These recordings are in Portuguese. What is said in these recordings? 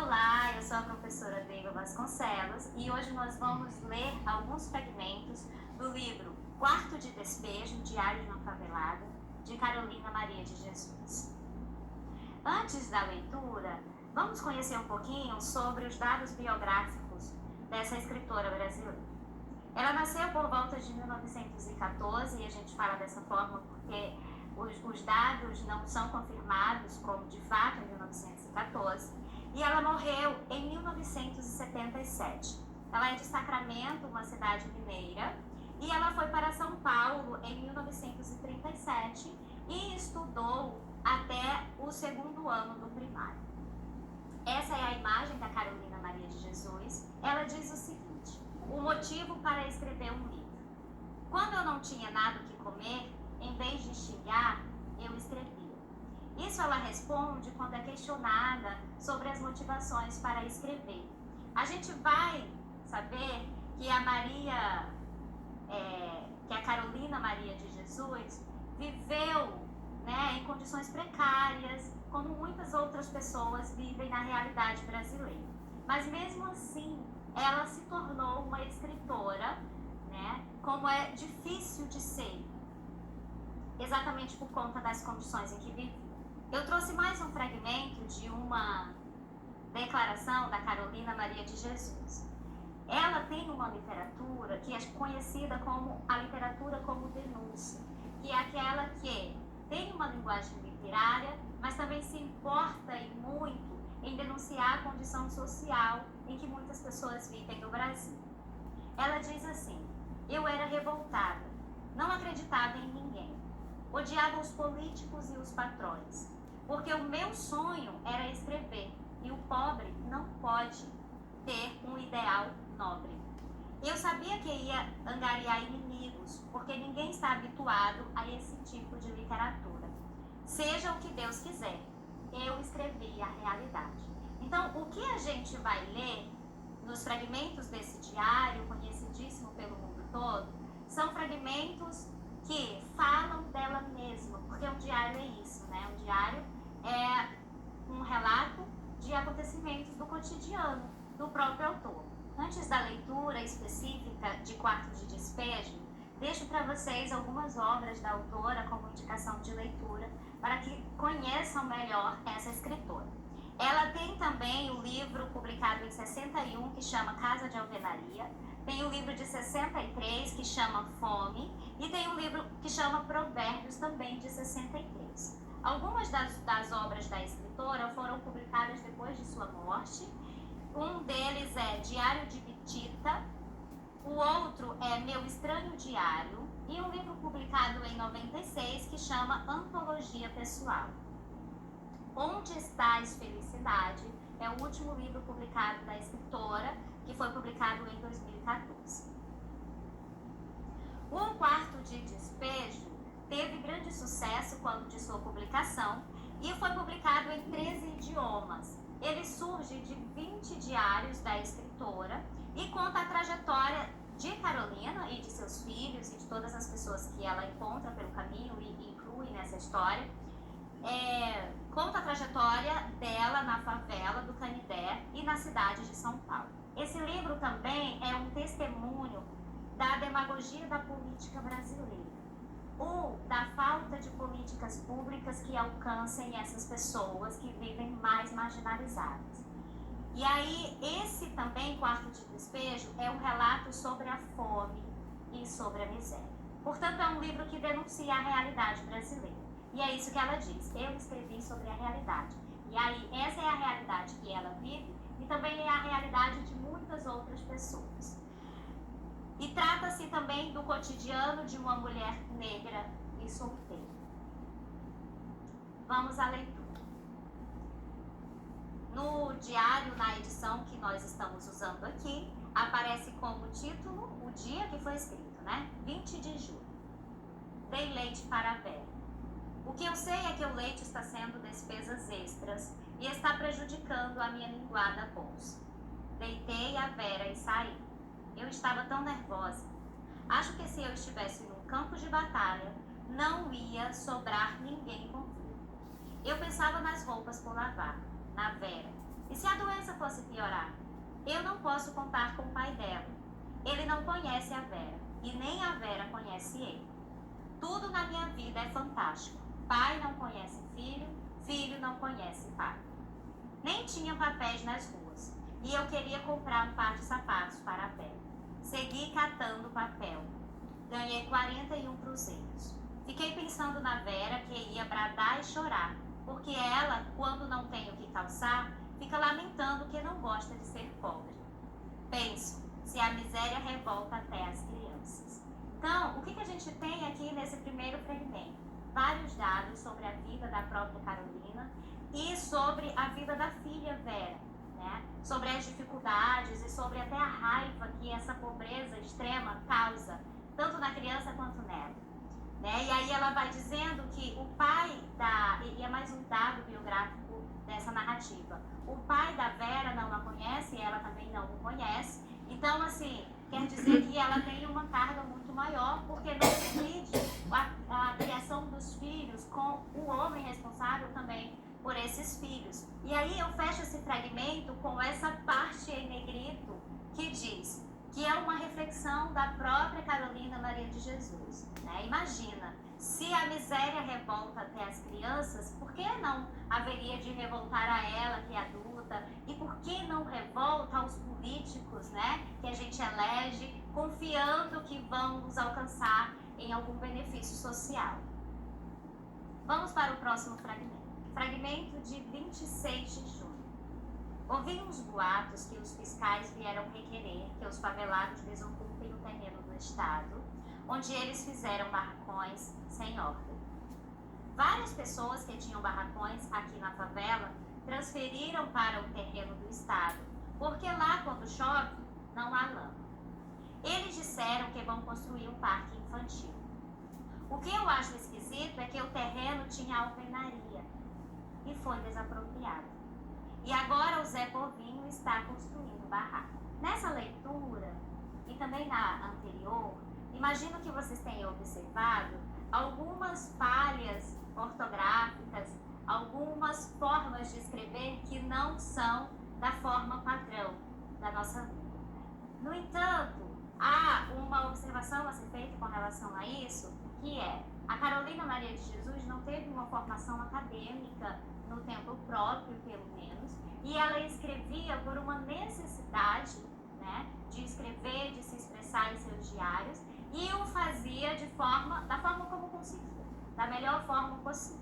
Olá, eu sou a professora Deiva Vasconcelos e hoje nós vamos ler alguns fragmentos do livro Quarto de Despejo, Diário de uma Favelada, de Carolina Maria de Jesus. Antes da leitura, vamos conhecer um pouquinho sobre os dados biográficos dessa escritora brasileira. Ela nasceu por volta de 1914 e a gente fala dessa forma porque os dados não são confirmados como de fato em 1914, e ela morreu em 1977. Ela é de Sacramento, uma cidade mineira, e ela foi para São Paulo em 1937 e estudou até o segundo ano do primário. Essa é a imagem da Carolina Maria de Jesus. Ela diz o seguinte: o motivo para escrever um livro. Quando eu não tinha nada o que comer, em vez de xingar, eu escrevia. Isso ela responde quando é questionada sobre as motivações para escrever. A gente vai saber que a Carolina Maria de Jesus viveu, em condições precárias, como muitas outras pessoas vivem na realidade brasileira. Mas mesmo assim, ela se tornou uma escritora, como é difícil de ser, exatamente por conta das condições em que vivia. Eu trouxe mais um fragmento de uma declaração da Carolina Maria de Jesus. Ela tem uma literatura que é conhecida como a literatura como denúncia, que é aquela que tem uma linguagem literária, mas também se importa e muito em denunciar a condição social em que muitas pessoas vivem no Brasil. Ela diz assim: eu era revoltada, não acreditava em ninguém, odiava os políticos e os patrões, porque o meu sonho era escrever, e o pobre não pode ter um ideal nobre. Eu sabia que ia angariar inimigos, porque ninguém está habituado a esse tipo de literatura. Seja o que Deus quiser, eu escrevi a realidade. Então, o que a gente vai ler nos fragmentos desse diário, conhecidíssimo pelo mundo todo, são fragmentos que falam dela mesma, porque um diário é isso, Um diário é um relato de acontecimentos do cotidiano do próprio autor. Antes da leitura específica de Quarto de Despejo, deixo para vocês algumas obras da autora como indicação de leitura para que conheçam melhor essa escritora. Ela tem também o livro publicado em 61 que chama Casa de Alvenaria, tem o livro de 63 que chama Fome e tem um livro que chama Provérbios também de 63. Algumas das obras da escritora foram publicadas depois de sua morte. Um deles é Diário de Bitita, o outro é Meu Estranho Diário e um livro publicado em 96 que chama Antologia Pessoal. Onde Estás, Felicidade é o último livro publicado da escritora, que foi publicado em 2014. O Quarto de Despejo teve grande sucesso quando de sua publicação e foi publicado em 13 idiomas. Ele surge de 20 diários da escritora e conta a trajetória de Carolina e de seus filhos e de todas as pessoas que ela encontra pelo caminho e inclui nessa história. Conta a trajetória dela na favela do Canidé e na cidade de São Paulo. Esse livro também é um testemunho da demagogia da política brasileira, ou da falta de políticas públicas que alcancem essas pessoas que vivem mais marginalizadas. E aí, esse também, Quarto de Despejo, é um relato sobre a fome e sobre a miséria. Portanto, é um livro que denuncia a realidade brasileira. E é isso que ela diz: eu escrevi sobre a realidade. E aí, essa é a realidade que ela vive e também é a realidade de muitas outras pessoas. E trata-se também do cotidiano de uma mulher negra e solteira. Vamos à leitura. No diário, na edição que nós estamos usando aqui, aparece como título o dia que foi escrito, 20 de julho. Dei leite para a Vera. O que eu sei é que o leite está sendo despesas extras e está prejudicando a minha minguada bolsa. Deitei a Vera e saí. Eu estava tão nervosa. Acho que se eu estivesse num campo de batalha, não ia sobrar ninguém com frio. Eu pensava nas roupas por lavar, na Vera. E se a doença fosse piorar. Eu não posso contar com o pai dela. Ele não conhece a Vera, e nem a Vera conhece ele. Tudo na minha vida é fantástico. Pai não conhece filho, filho não conhece pai. Nem tinha papéis nas ruas, e eu queria comprar um par de sapatos para a Vera. Segui catando papel. Ganhei 41 cruzeiros. Fiquei pensando na Vera, que ia bradar e chorar, porque ela, quando não tem o que calçar, fica lamentando que não gosta de ser pobre. Penso, se a miséria revolta até as crianças. Então, o que a gente tem aqui nesse primeiro fragmento? Vários dados sobre a vida da própria Carolina e sobre a vida da filha Vera, né? Sobre as dificuldades e sobre até a raiva que essa pobreza extrema causa, tanto na criança quanto nela. Né? E aí ela vai dizendo que o pai e é mais um dado biográfico dessa narrativa, o pai da Vera não a conhece, ela também não o conhece, então assim, quer dizer que ela tem uma carga muito maior, porque não divide a criação dos filhos com o homem responsável também por esses filhos. E aí eu fecho esse fragmento com essa parte em negrito que diz que é uma reflexão da própria Carolina Maria de Jesus. Né? Imagina, se a miséria revolta até as crianças, por que não haveria de revoltar a ela, que é adulta? E por que não revolta aos políticos, né, que a gente elege, confiando que vão nos alcançar em algum benefício social? Vamos para o próximo fragmento. Fragmento de 26 de junho. Ouvimos boatos que os fiscais vieram requerer que os favelados desocupem o terreno do Estado, onde eles fizeram barracões sem ordem. Várias pessoas que tinham barracões aqui na favela transferiram para o terreno do Estado, porque lá, quando chove, não há lama. Eles disseram que vão construir um parque infantil. O que eu acho esquisito é que o terreno tinha alvenaria e foi desapropriado. E agora o Zé Povinho está construindo barraco. Nessa leitura, e também na anterior, imagino que vocês tenham observado algumas falhas ortográficas, algumas formas de escrever que não são da forma padrão da nossa língua. No entanto, há uma observação a ser feita com relação a isso, que é, a Carolina Maria de Jesus não teve uma formação acadêmica no tempo próprio, pelo menos, e ela escrevia por uma necessidade, né, de escrever, de se expressar em seus diários, e o fazia da forma como conseguia, da melhor forma possível.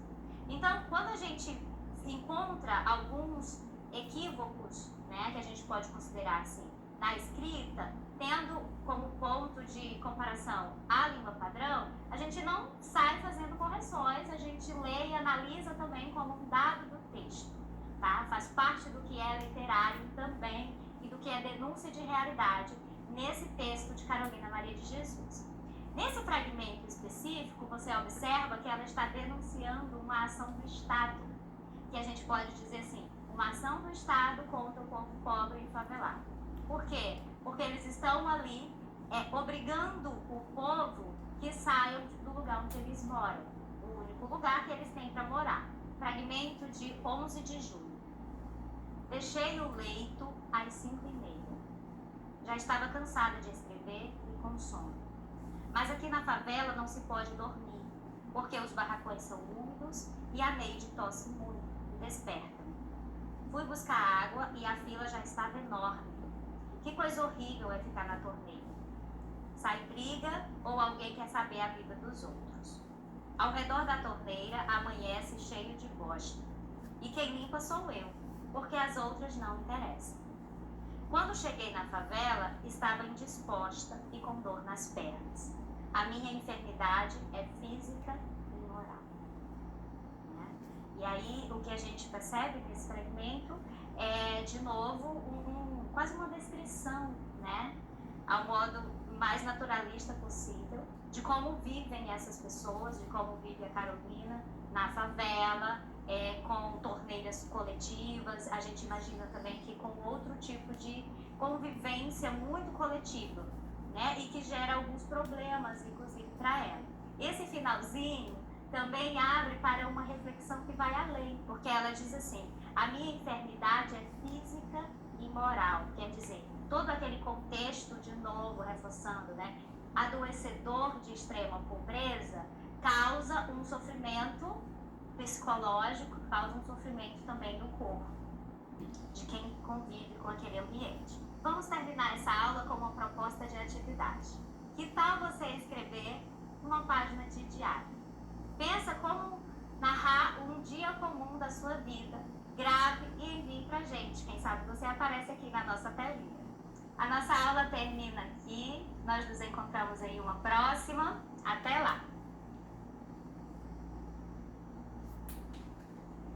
Então, quando a gente encontra alguns equívocos, né, que a gente pode considerar assim, na escrita, tendo como ponto de comparação a língua padrão, a gente não sai fazendo correções, a gente lê e analisa também como um dado do texto, tá? Faz parte do que é literário também e do que é denúncia de realidade nesse texto de Carolina Maria de Jesus. Nesse fragmento específico, você observa que ela está denunciando uma ação do Estado, que a gente pode dizer assim, uma ação do Estado contra o povo pobre e favelado. Por quê? Porque eles estão ali obrigando o povo que saiam do lugar onde eles moram, o único lugar que eles têm para morar. Fragmento de 11 de julho. Deixei o leito às 5h30. Já estava cansada de escrever e com sono. Mas aqui na favela não se pode dormir, porque os barracões são úmidos e a Neide tosse muito, desperta-me. Fui buscar água e a fila já estava enorme. Que coisa horrível é ficar na torneira. Sai briga ou alguém quer saber a vida dos outros. Ao redor da torneira amanhece cheio de bosta. E quem limpa sou eu, porque as outras não interessam. Quando cheguei na favela, estava indisposta e com dor nas pernas. A minha enfermidade é física e moral. Né? E aí, o que a gente percebe nesse fragmento é, de novo, quase uma descrição, né, ao modo mais naturalista possível, de como vivem essas pessoas, de como vive a Carolina na favela, com torneiras coletivas. A gente imagina também que com outro tipo de convivência muito coletiva, né, e que gera alguns problemas, inclusive, para ela. Esse finalzinho também abre para uma reflexão que vai além, porque ela diz assim, a minha enfermidade é física temporal, quer dizer, todo aquele contexto, de novo, reforçando, né, adoecedor de extrema pobreza, causa um sofrimento psicológico, causa um sofrimento também no corpo de quem convive com aquele ambiente. Vamos terminar essa aula com uma proposta de atividade. Que tal você escrever uma página de diário? Pensa como narrar um dia comum da sua vida. Grave e envie pra gente. Quem sabe você aparece aqui na nossa telinha. A nossa aula termina aqui. Nós nos encontramos em uma próxima. Até lá!